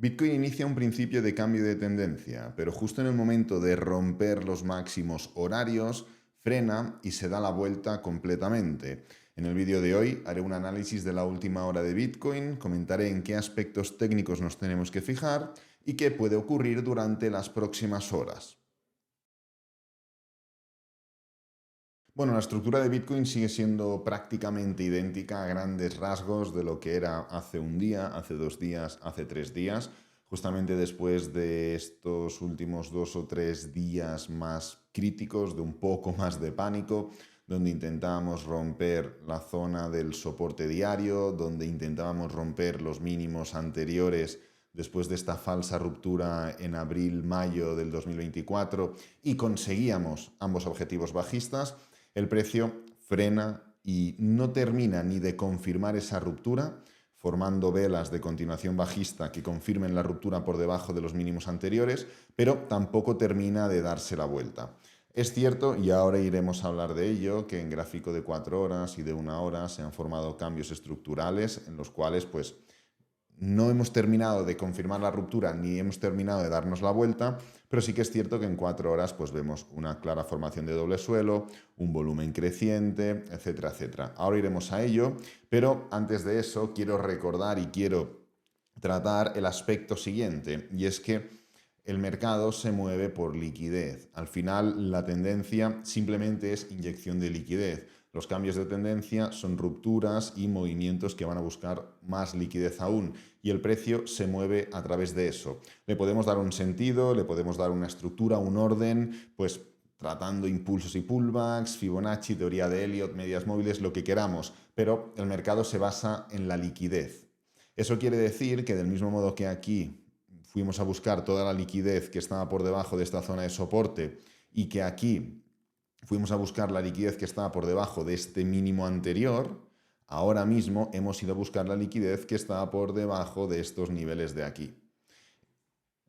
Bitcoin inicia un principio de cambio de tendencia, pero justo en el momento de romper los máximos horarios, frena y se da la vuelta completamente. En el vídeo de hoy haré un análisis de la última hora de Bitcoin, comentaré en qué aspectos técnicos nos tenemos que fijar y qué puede ocurrir durante las próximas horas. Bueno, la estructura de Bitcoin sigue siendo prácticamente idéntica a grandes rasgos de lo que era hace un día, hace 2 días, hace 3 días. Justamente después de estos últimos 2 o 3 días más críticos, de un poco más de pánico, donde intentábamos romper la zona del soporte diario, donde intentábamos romper los mínimos anteriores después de esta falsa ruptura en abril-mayo del 2024 y conseguíamos ambos objetivos bajistas. El precio frena y no termina ni de confirmar esa ruptura, formando velas de continuación bajista que confirmen la ruptura por debajo de los mínimos anteriores, pero tampoco termina de darse la vuelta. Es cierto, y ahora iremos a hablar de ello, que en gráfico de 4 horas y de 1 hora se han formado cambios estructurales en los cuales pues no hemos terminado de confirmar la ruptura ni hemos terminado de darnos la vuelta, pero sí que es cierto que en 4 horas pues vemos una clara formación de doble suelo, un volumen creciente, etcétera, etcétera. Ahora iremos a ello, pero antes de eso quiero recordar y quiero tratar el aspecto siguiente, y es que el mercado se mueve por liquidez. Al final, la tendencia simplemente es inyección de liquidez. Los cambios de tendencia son rupturas y movimientos que van a buscar más liquidez aún, y el precio se mueve a través de eso. Le podemos dar un sentido, le podemos dar una estructura, un orden, pues tratando impulsos y pullbacks, Fibonacci, teoría de Elliott, medias móviles, lo que queramos, pero el mercado se basa en la liquidez. Eso quiere decir que del mismo modo que aquí fuimos a buscar toda la liquidez que estaba por debajo de esta zona de soporte y que aquí fuimos a buscar la liquidez que estaba por debajo de este mínimo anterior, ahora mismo hemos ido a buscar la liquidez que estaba por debajo de estos niveles de aquí.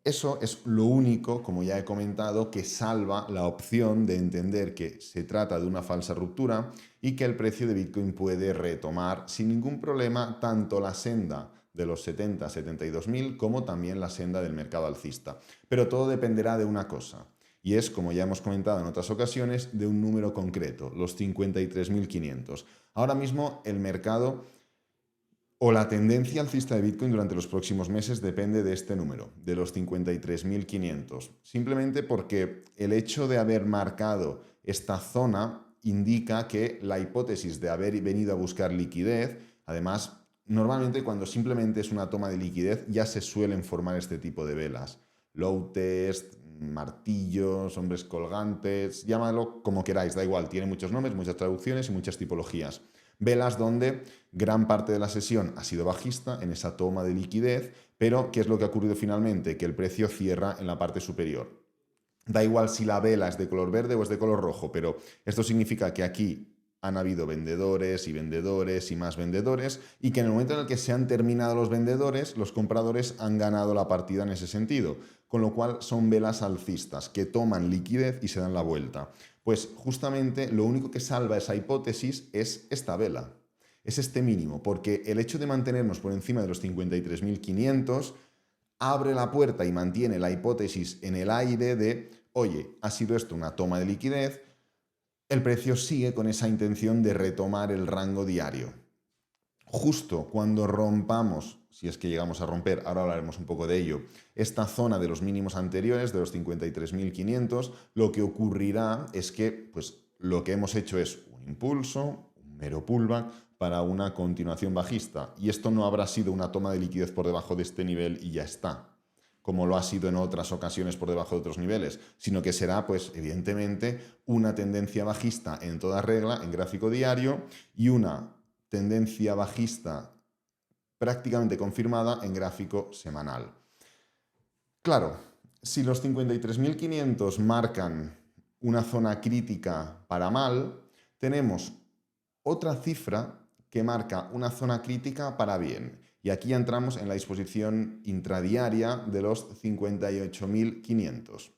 Eso es lo único, como ya he comentado, que salva la opción de entender que se trata de una falsa ruptura y que el precio de Bitcoin puede retomar sin ningún problema tanto la senda de los 70-72 mil como también la senda del mercado alcista. Pero todo dependerá de una cosa, y es, como ya hemos comentado en otras ocasiones, de un número concreto, los 53.500. Ahora mismo el mercado o la tendencia alcista de Bitcoin durante los próximos meses depende de este número, de los 53.500. Simplemente porque el hecho de haber marcado esta zona indica que la hipótesis de haber venido a buscar liquidez, además, normalmente cuando simplemente es una toma de liquidez ya se suelen formar este tipo de velas. Low test, martillos, hombres colgantes, llámalo como queráis, da igual, tiene muchos nombres, muchas traducciones y muchas tipologías. Velas donde gran parte de la sesión ha sido bajista en esa toma de liquidez, pero ¿qué es lo que ha ocurrido finalmente? Que el precio cierra en la parte superior. Da igual si la vela es de color verde o es de color rojo, pero esto significa que aquí han habido vendedores y más vendedores, y que en el momento en el que se han terminado los vendedores, los compradores han ganado la partida en ese sentido, con lo cual son velas alcistas que toman liquidez y se dan la vuelta. Pues justamente lo único que salva esa hipótesis es esta vela, es este mínimo, porque el hecho de mantenernos por encima de los 53.500 abre la puerta y mantiene la hipótesis en el aire de, oye, ha sido esto una toma de liquidez, el precio sigue con esa intención de retomar el rango diario. Justo cuando rompamos, si es que llegamos a romper, ahora hablaremos un poco de ello, esta zona de los mínimos anteriores, de los 53.500, lo que ocurrirá es que pues, lo que hemos hecho es un impulso, un mero pullback, para una continuación bajista. Y esto no habrá sido una toma de liquidez por debajo de este nivel y ya está, como lo ha sido en otras ocasiones por debajo de otros niveles, sino que será, pues, evidentemente, una tendencia bajista en toda regla, en gráfico diario, y una tendencia bajista prácticamente confirmada en gráfico semanal. Claro, si los 53.500 marcan una zona crítica para mal, tenemos otra cifra que marca una zona crítica para bien. Y aquí entramos en la disposición intradiaria de los 58.500.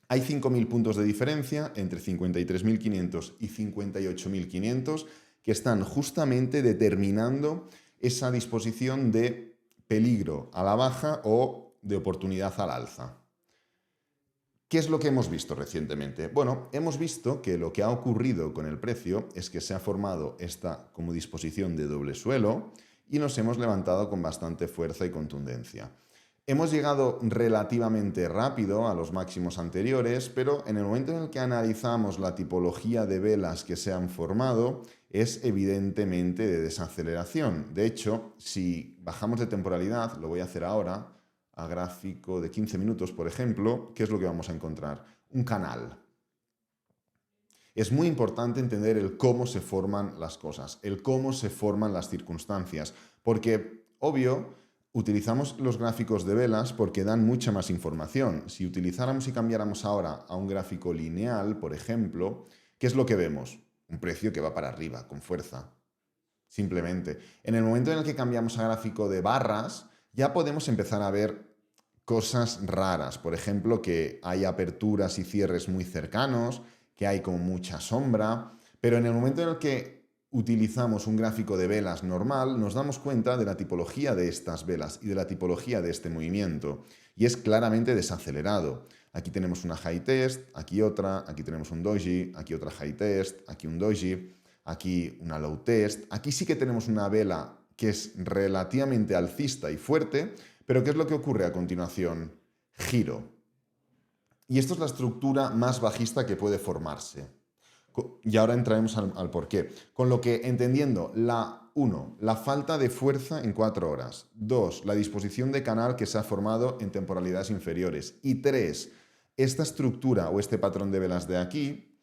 Hay 5.000 puntos de diferencia entre 53.500 y 58.500 que están justamente determinando esa disposición de peligro a la baja o de oportunidad al alza. ¿Qué es lo que hemos visto recientemente? Bueno, hemos visto que lo que ha ocurrido con el precio es que se ha formado esta como disposición de doble suelo y nos hemos levantado con bastante fuerza y contundencia. Hemos llegado relativamente rápido a los máximos anteriores, pero en el momento en el que analizamos la tipología de velas que se han formado, es evidentemente de desaceleración. De hecho, si bajamos de temporalidad, lo voy a hacer ahora, a gráfico de 15 minutos, por ejemplo, ¿qué es lo que vamos a encontrar? Un canal. Es muy importante entender el cómo se forman las cosas, el cómo se forman las circunstancias, porque, obvio, utilizamos los gráficos de velas porque dan mucha más información. Si utilizáramos y cambiáramos ahora a un gráfico lineal, por ejemplo, ¿qué es lo que vemos? Un precio que va para arriba, con fuerza. Simplemente. En el momento en el que cambiamos a gráfico de barras, ya podemos empezar a ver cosas raras. Por ejemplo, que hay aperturas y cierres muy cercanos, que hay como mucha sombra, pero en el momento en el que utilizamos un gráfico de velas normal, nos damos cuenta de la tipología de estas velas y de la tipología de este movimiento. Y es claramente desacelerado. Aquí tenemos una high test, aquí otra, aquí tenemos un doji, aquí otra high test, aquí un doji, aquí una low test. Aquí sí que tenemos una vela que es relativamente alcista y fuerte, pero ¿qué es lo que ocurre a continuación? Giro. Y esto es la estructura más bajista que puede formarse. Y ahora entraremos al porqué. Con lo que, entendiendo, la falta de fuerza en 4 horas. 2, la disposición de canal que se ha formado en temporalidades inferiores. Y 3, esta estructura o este patrón de velas de aquí,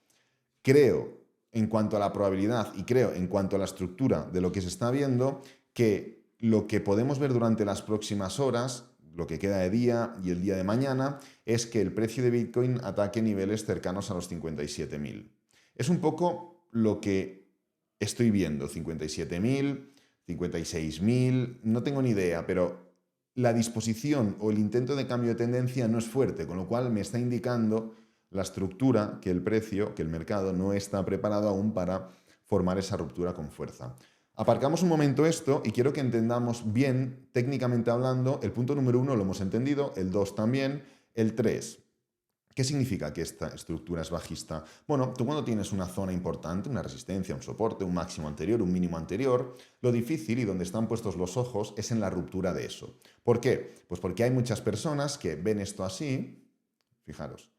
creo, en cuanto a la probabilidad y creo en cuanto a la estructura de lo que se está viendo, que lo que podemos ver durante las próximas horas, lo que queda de día y el día de mañana, es que el precio de Bitcoin ataque niveles cercanos a los 57.000. Es un poco lo que estoy viendo, 57.000, 56.000, no tengo ni idea, pero la disposición o el intento de cambio de tendencia no es fuerte, con lo cual me está indicando la estructura que el precio, que el mercado no está preparado aún para formar esa ruptura con fuerza. Aparcamos un momento esto y quiero que entendamos bien, técnicamente hablando, el punto número 1 lo hemos entendido, el 2 también, el 3. ¿Qué significa que esta estructura es bajista? Bueno, tú cuando tienes una zona importante, una resistencia, un soporte, un máximo anterior, un mínimo anterior, lo difícil y donde están puestos los ojos es en la ruptura de eso. ¿Por qué? Pues porque hay muchas personas que ven esto así, fijaros,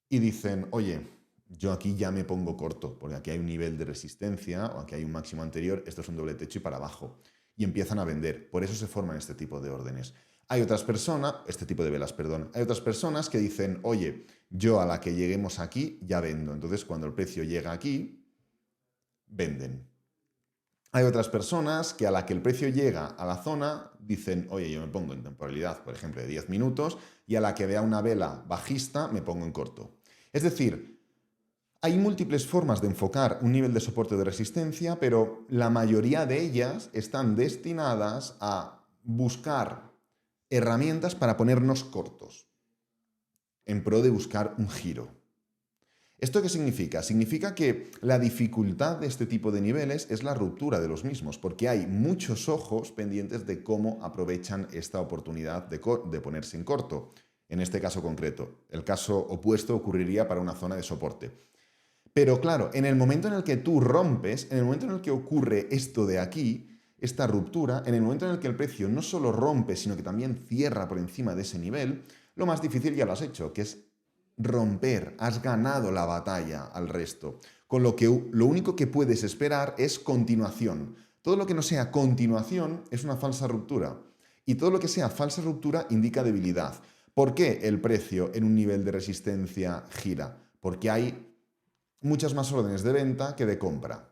y dicen, oye, yo aquí ya me pongo corto, porque aquí hay un nivel de resistencia o aquí hay un máximo anterior, esto es un doble techo y para abajo. Y empiezan a vender. Por eso se forman este tipo de órdenes. Hay otras personas, este tipo de velas, perdón, hay otras personas que dicen, oye, yo a la que lleguemos aquí ya vendo. Entonces, cuando el precio llega aquí, venden. Hay otras personas que a la que el precio llega a la zona dicen, oye, yo me pongo en temporalidad, por ejemplo, de 10 minutos, y a la que vea una vela bajista me pongo en corto. Es decir, hay múltiples formas de enfocar un nivel de soporte o de resistencia, pero la mayoría de ellas están destinadas a buscar herramientas para ponernos cortos, en pro de buscar un giro. ¿Esto qué significa? Significa que la dificultad de este tipo de niveles es la ruptura de los mismos, porque hay muchos ojos pendientes de cómo aprovechan esta oportunidad de ponerse en corto. En este caso concreto, el caso opuesto ocurriría para una zona de soporte. Pero claro, en el momento en el que tú rompes, en el momento en el que ocurre esto de aquí, esta ruptura, en el momento en el que el precio no solo rompe, sino que también cierra por encima de ese nivel, lo más difícil ya lo has hecho, que es romper, has ganado la batalla al resto. Con lo que lo único que puedes esperar es continuación. Todo lo que no sea continuación es una falsa ruptura. Y todo lo que sea falsa ruptura indica debilidad. ¿Por qué el precio en un nivel de resistencia gira? Porque hay muchas más órdenes de venta que de compra.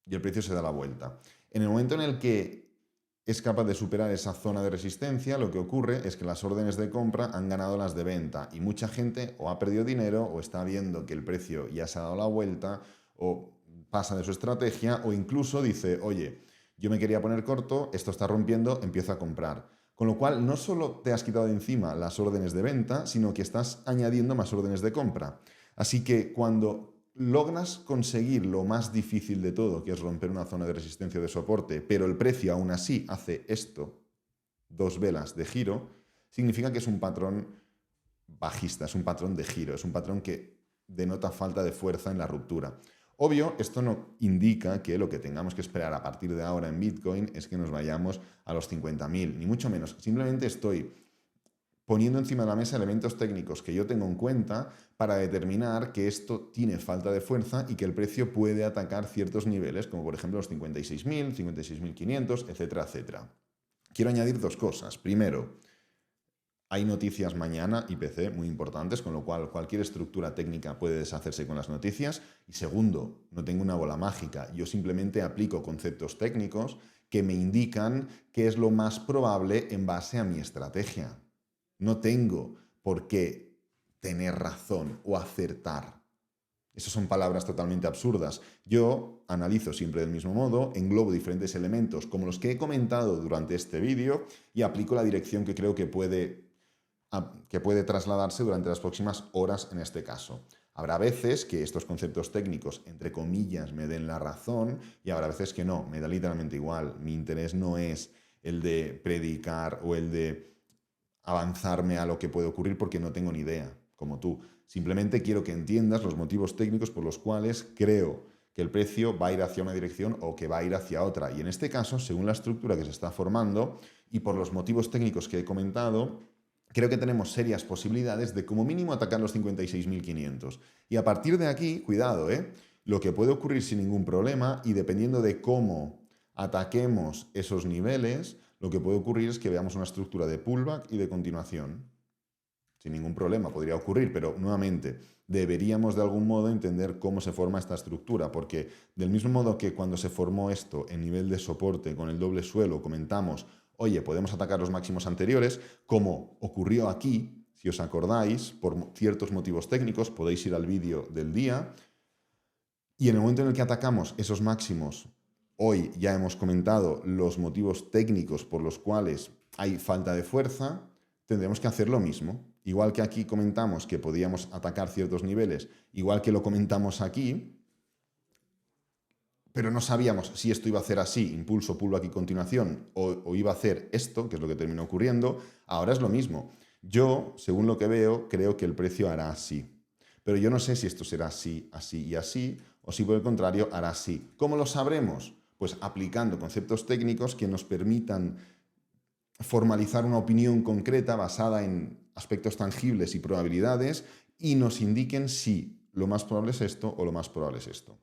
Y el precio se da la vuelta. En el momento en el que es capaz de superar esa zona de resistencia, lo que ocurre es que las órdenes de compra han ganado las de venta y mucha gente o ha perdido dinero o está viendo que el precio ya se ha dado la vuelta o pasa de su estrategia o incluso dice, oye, yo me quería poner corto, esto está rompiendo, empiezo a comprar. Con lo cual no solo te has quitado de encima las órdenes de venta, sino que estás añadiendo más órdenes de compra. Así que cuando logras conseguir lo más difícil de todo, que es romper una zona de resistencia o de soporte, pero el precio aún así hace esto, 2 velas de giro, significa que es un patrón bajista, es un patrón de giro, es un patrón que denota falta de fuerza en la ruptura. Obvio, esto no indica que lo que tengamos que esperar a partir de ahora en Bitcoin es que nos vayamos a los 50.000, ni mucho menos. Simplemente estoy poniendo encima de la mesa elementos técnicos que yo tengo en cuenta para determinar que esto tiene falta de fuerza y que el precio puede atacar ciertos niveles, como por ejemplo los 56.000, 56.500, etcétera, etcétera. Quiero añadir 2 cosas. Primero, hay noticias mañana, IPC, muy importantes, con lo cual cualquier estructura técnica puede deshacerse con las noticias. Y segundo, no tengo una bola mágica, yo simplemente aplico conceptos técnicos que me indican qué es lo más probable en base a mi estrategia. No tengo por qué tener razón o acertar. Esas son palabras totalmente absurdas. Yo analizo siempre del mismo modo, englobo diferentes elementos como los que he comentado durante este vídeo y aplico la dirección que creo que puede trasladarse durante las próximas horas en este caso. Habrá veces que estos conceptos técnicos, entre comillas, me den la razón y habrá veces que no, me da literalmente igual. Mi interés no es el de predicar o el de avanzarme a lo que puede ocurrir porque no tengo ni idea, como tú. Simplemente quiero que entiendas los motivos técnicos por los cuales creo que el precio va a ir hacia una dirección o que va a ir hacia otra. Y en este caso, según la estructura que se está formando y por los motivos técnicos que he comentado, creo que tenemos serias posibilidades de como mínimo atacar los 56.500. Y a partir de aquí, cuidado, lo que puede ocurrir sin ningún problema y dependiendo de cómo ataquemos esos niveles, lo que puede ocurrir es que veamos una estructura de pullback y de continuación. Sin ningún problema podría ocurrir, pero nuevamente deberíamos de algún modo entender cómo se forma esta estructura, porque del mismo modo que cuando se formó esto en nivel de soporte con el doble suelo comentamos, oye, podemos atacar los máximos anteriores, como ocurrió aquí, si os acordáis, por ciertos motivos técnicos, podéis ir al vídeo del día, y en el momento en el que atacamos esos máximos, hoy ya hemos comentado los motivos técnicos por los cuales hay falta de fuerza, tendremos que hacer lo mismo. Igual que aquí comentamos que podíamos atacar ciertos niveles, igual que lo comentamos aquí, pero no sabíamos si esto iba a hacer así, impulso, pullback y continuación, o iba a hacer esto, que es lo que terminó ocurriendo, ahora es lo mismo. Yo, según lo que veo, creo que el precio hará así. Pero yo no sé si esto será así, así y así, o si por el contrario hará así. ¿Cómo lo sabremos? Pues aplicando conceptos técnicos que nos permitan formalizar una opinión concreta basada en aspectos tangibles y probabilidades y nos indiquen si lo más probable es esto o lo más probable es esto.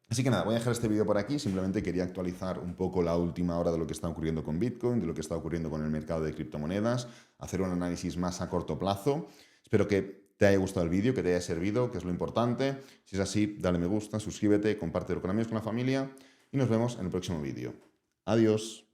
Así que nada, voy a dejar este vídeo por aquí, simplemente quería actualizar un poco la última hora de lo que está ocurriendo con Bitcoin, de lo que está ocurriendo con el mercado de criptomonedas, hacer un análisis más a corto plazo. Espero que te haya gustado el vídeo, que te haya servido, que es lo importante. Si es así, dale me gusta, suscríbete, compártelo con amigos, con la familia y nos vemos en el próximo vídeo. Adiós.